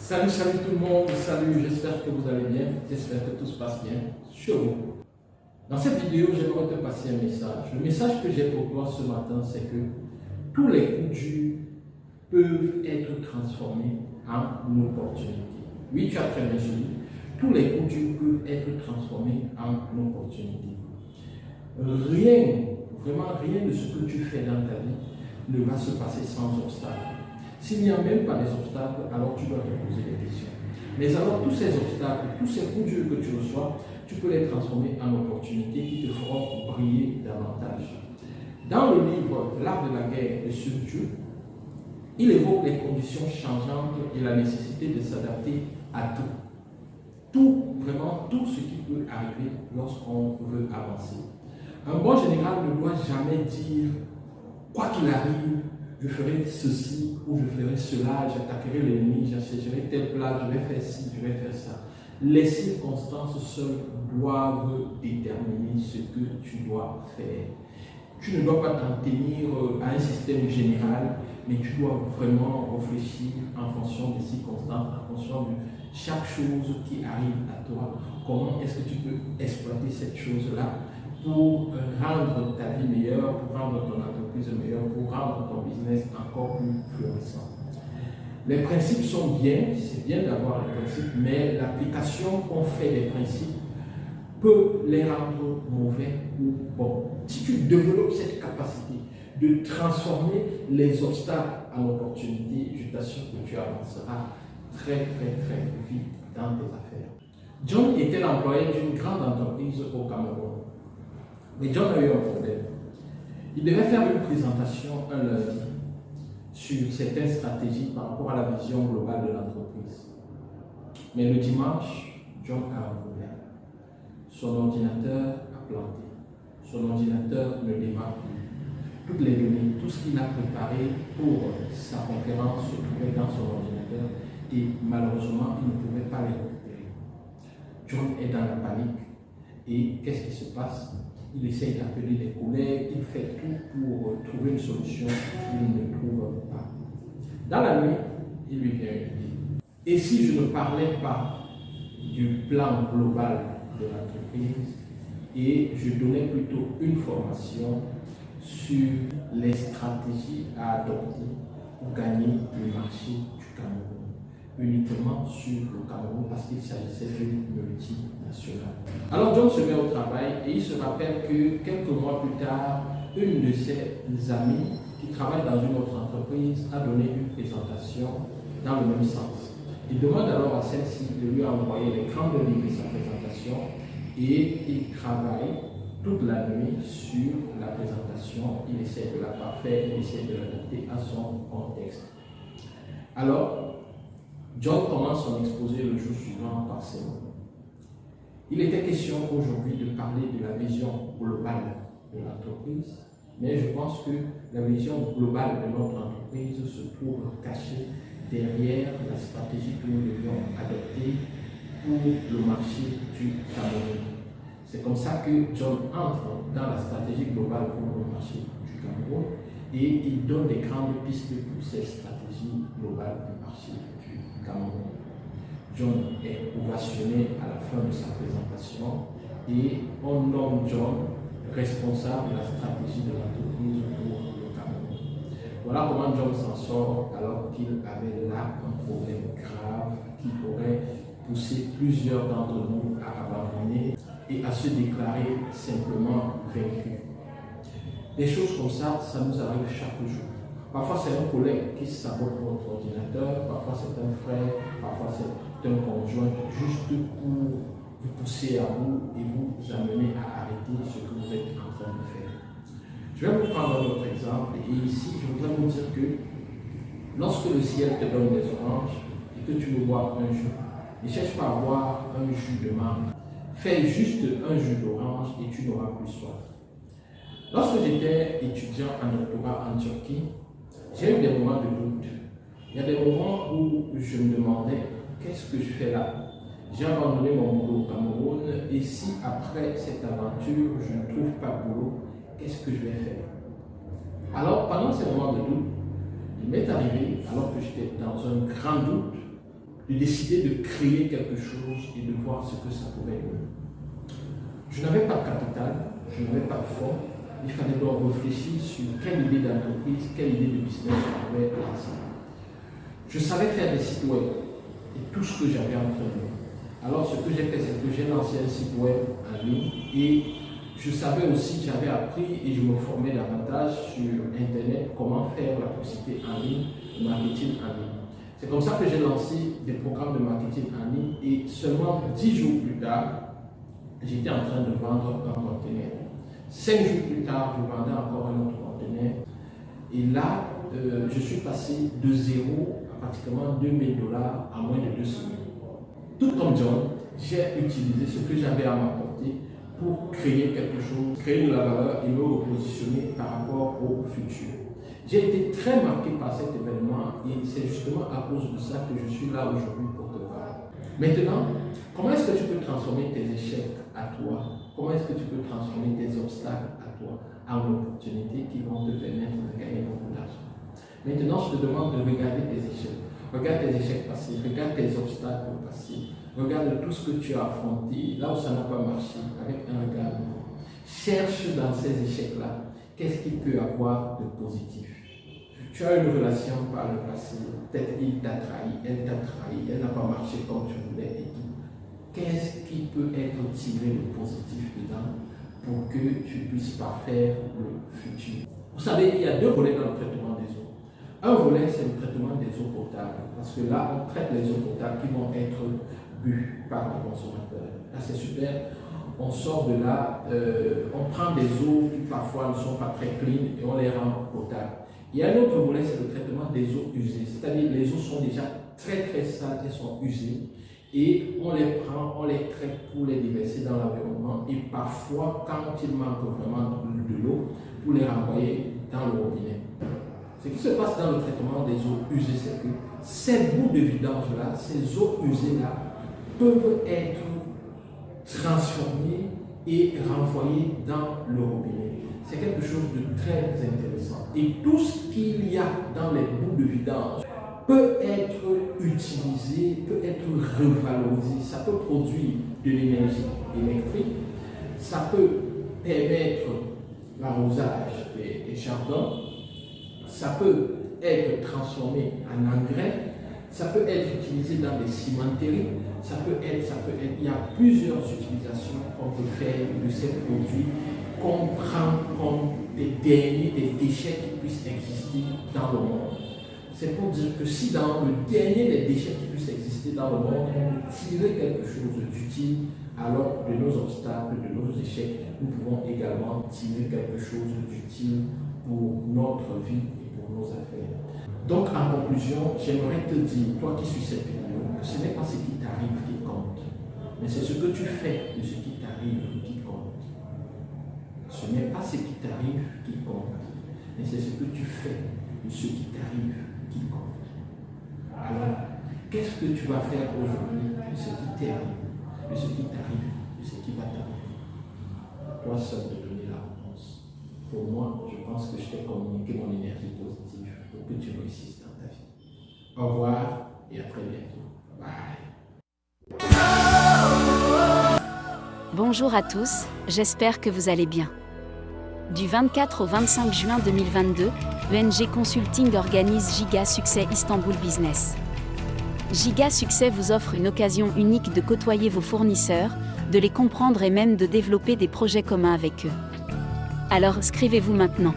Salut, salut tout le monde, salut, j'espère que vous allez bien, j'espère que tout se passe bien chez vous. Dans cette vidéo, j'aimerais te passer un message. Le message que j'ai pour toi ce matin, c'est que tous les coups durs peuvent être transformés en opportunités. Oui, tu as très bien suivi. Tous les coups durs peuvent être transformés en opportunités. Rien, vraiment rien de ce que tu fais dans ta vie ne va se passer sans obstacle. S'il n'y a même pas des obstacles, alors tu dois te poser des questions. Mais alors tous ces obstacles, tous ces coups durs que tu reçois, tu peux les transformer en opportunités qui te feront briller davantage. Dans le livre L'art de la guerre de Sun Tzu, il évoque les conditions changeantes et la nécessité de s'adapter à tout. Tout, vraiment tout ce qui peut arriver lorsqu'on veut avancer. Un bon général ne doit jamais dire quoi qu'il arrive, je ferai ceci ou je ferai cela, j'attaquerai l'ennemi, j'assiégerai telle place, je vais faire ci, je vais faire ça. Les circonstances seules doivent déterminer ce que tu dois faire. Tu ne dois pas t'en tenir à un système général, mais tu dois vraiment réfléchir en fonction des circonstances, en fonction de chaque chose qui arrive à toi. Comment est-ce que tu peux exploiter cette chose-là pour rendre ta vie meilleure, pour rendre ton entreprise meilleure, pour rendre ton business encore plus florissant. Les principes sont bien, c'est bien d'avoir les principes, mais l'application qu'on fait des principes peut les rendre mauvais ou bons. Si tu développes cette capacité de transformer les obstacles en opportunités, je t'assure que tu avanceras très vite dans tes affaires. John était l'employé d'une grande entreprise au Cameroun. Mais John a eu un problème. Il devait faire une présentation un lundi sur certaines stratégies par rapport à la vision globale de l'entreprise. Mais le dimanche, John a un problème. Son ordinateur a planté. Son ordinateur ne démarre plus. Toutes les données, tout ce qu'il a préparé pour sa conférence se trouvait dans son ordinateur et malheureusement, il ne pouvait pas les récupérer. John est dans la panique. Et qu'est-ce qui se passe? Il essaye d'appeler des collègues, il fait tout pour trouver une solution qu'il ne trouve pas. Dans la nuit, il lui vient une idée. Et si je ne parlais pas du plan global de l'entreprise et je donnais plutôt une formation sur les stratégies à adopter pour gagner le marché du Cameroun, uniquement sur le Cameroun parce qu'il s'agissait d'une multinationale. Alors John se met au travail et il se rappelle que quelques mois plus tard, une de ses amies qui travaille dans une autre entreprise a donné une présentation dans le même sens. Il demande alors à celle-ci de lui envoyer les grandes lignes de sa présentation et il travaille toute la nuit sur la présentation. Il essaie de la parfaire, il essaie de l'adapter à son contexte. Alors, John commence son exposé le jour suivant par ces mots. Il était question aujourd'hui de parler de la vision globale de l'entreprise, mais je pense que la vision globale de notre entreprise se trouve cachée derrière la stratégie que nous devions adopter pour le marché du Cameroun. C'est comme ça que John entre dans la stratégie globale pour le marché du Cameroun et il donne des grandes pistes pour cette stratégie globale du marché du Cameroun. John est ovationné à la fin de sa présentation et on nomme John responsable de la stratégie de l'entreprise pour le Cameroun. Voilà comment John s'en sort alors qu'il avait là un problème grave qui pourrait pousser plusieurs d'entre nous à abandonner et à se déclarer simplement vaincus. Des choses comme ça nous arrive chaque jour. Parfois, c'est un collègue qui sabote votre ordinateur, parfois, c'est un frère, parfois, c'est un conjoint, juste pour vous pousser à bout et vous amener à arrêter ce que vous êtes en train de faire. Je vais vous prendre un autre exemple, et ici, je voudrais vous dire que lorsque le ciel te donne des oranges et que tu veux boire un jus, ne cherche pas à boire un jus de mangue. Fais juste un jus d'orange et tu n'auras plus soif. Lorsque j'étais étudiant en doctorat en Turquie, j'ai eu des moments de doute. Il y a des moments où je me demandais qu'est-ce que je fais là. J'ai abandonné mon boulot au Cameroun et si après cette aventure je ne trouve pas de boulot, qu'est-ce que je vais faire? Alors pendant ces moments de doute, il m'est arrivé, alors que j'étais dans un grand doute, de décider de créer quelque chose et de voir ce que ça pouvait donner. Je n'avais pas de capital, je n'avais pas de fonds. Il fallait donc réfléchir sur quelle idée d'entreprise, quelle idée de business je pouvais lancer. Je savais faire des sites web et tout ce que j'avais entre moi. Alors ce que j'ai fait, c'est que j'ai lancé un site web en ligne et je savais aussi, j'avais appris et je me formais davantage sur Internet comment faire la publicité en ligne, le marketing en ligne. C'est comme ça que j'ai lancé des programmes de marketing en ligne et seulement 10 jours plus tard, j'étais en train de vendre un conteneur. 5 jours plus tard, je vendais encore un autre conteneur. Et là, je suis passé de zéro à pratiquement $2000 à moins de 2 semaines. Tout comme John, j'ai utilisé ce que j'avais à m'apporter pour créer quelque chose, créer de la valeur et me repositionner par rapport au futur. J'ai été très marqué par cet événement et c'est justement à cause de ça que je suis là aujourd'hui pour te parler. Maintenant, comment est-ce que tu peux transformer tes échecs à toi? Comment est-ce que tu peux transformer tes obstacles à toi en opportunités qui vont te permettre de gagner beaucoup d'argent? Maintenant, je te demande de regarder tes échecs. Regarde tes échecs passés, regarde tes obstacles passés, regarde tout ce que tu as affronté, là où ça n'a pas marché, avec un regard nouveau. Cherche dans ces échecs-là, qu'est-ce qu'il peut y avoir de positif. Tu as une relation par le passé, peut-être il t'a trahi, elle n'a pas marché comme tu voulais et tout. Qu'est-ce qui peut être tiré de positif dedans pour que tu puisses parfaire le futur? Vous savez, il y a 2 volets dans le traitement des eaux. Un volet, c'est le traitement des eaux potables, parce que là, on traite les eaux potables qui vont être bues par les consommateurs. Là, c'est super. On sort de là, on prend des eaux qui parfois ne sont pas très clean et on les rend potables. Il y a un autre volet, c'est le traitement des eaux usées, c'est-à-dire les eaux sont déjà très très sales, elles sont usées et on les prend, on les traite pour les déverser dans l'environnement et parfois, quand il manque vraiment de l'eau, pour les renvoyer dans le robinet. Ce qui se passe dans le traitement des eaux usées, c'est que ces bouts de vidange-là, ces eaux usées-là, peuvent être transformées et renvoyées dans le robinet. C'est quelque chose de très intéressant. Et tout ce qu'il y a dans les bouts de vidange peut être utilisé, peut être revalorisé. Ça peut produire de l'énergie électrique, ça peut permettre l'arrosage des jardins, ça peut être transformé en engrais, ça peut être utilisé dans des cimenteries, il y a plusieurs utilisations qu'on peut faire de ces produits qu'on prend comme des déchets qui puissent exister dans le monde. C'est pour dire que si dans le dernier des déchets qui puissent exister dans le monde, on peut tirer quelque chose d'utile, alors de nos obstacles, de nos échecs, nous pouvons également tirer quelque chose d'utile pour notre vie et pour nos affaires. Donc en conclusion, j'aimerais te dire, toi qui suis cette vidéo, que ce n'est pas ce qui t'arrive qui compte, mais c'est ce que tu fais de ce qui t'arrive qui compte. Ce n'est pas ce qui t'arrive qui compte, mais c'est ce que tu fais de ce qui t'arrive qui compte. Alors, qu'est-ce que tu vas faire aujourd'hui de ce qui t'arrive, de ce qui t'arrive, de ce qui va t'arriver? Toi seul te donner la réponse. Pour moi, je pense que je t'ai communiqué mon énergie positive pour que tu réussisses dans ta vie. Au revoir et à très bientôt. Bye. Bonjour à tous, j'espère que vous allez bien. Du 24 au 25 juin 2022, ENG Consulting organise Giga Succès Istanbul Business. Giga Succès vous offre une occasion unique de côtoyer vos fournisseurs, de les comprendre et même de développer des projets communs avec eux. Alors, inscrivez-vous maintenant.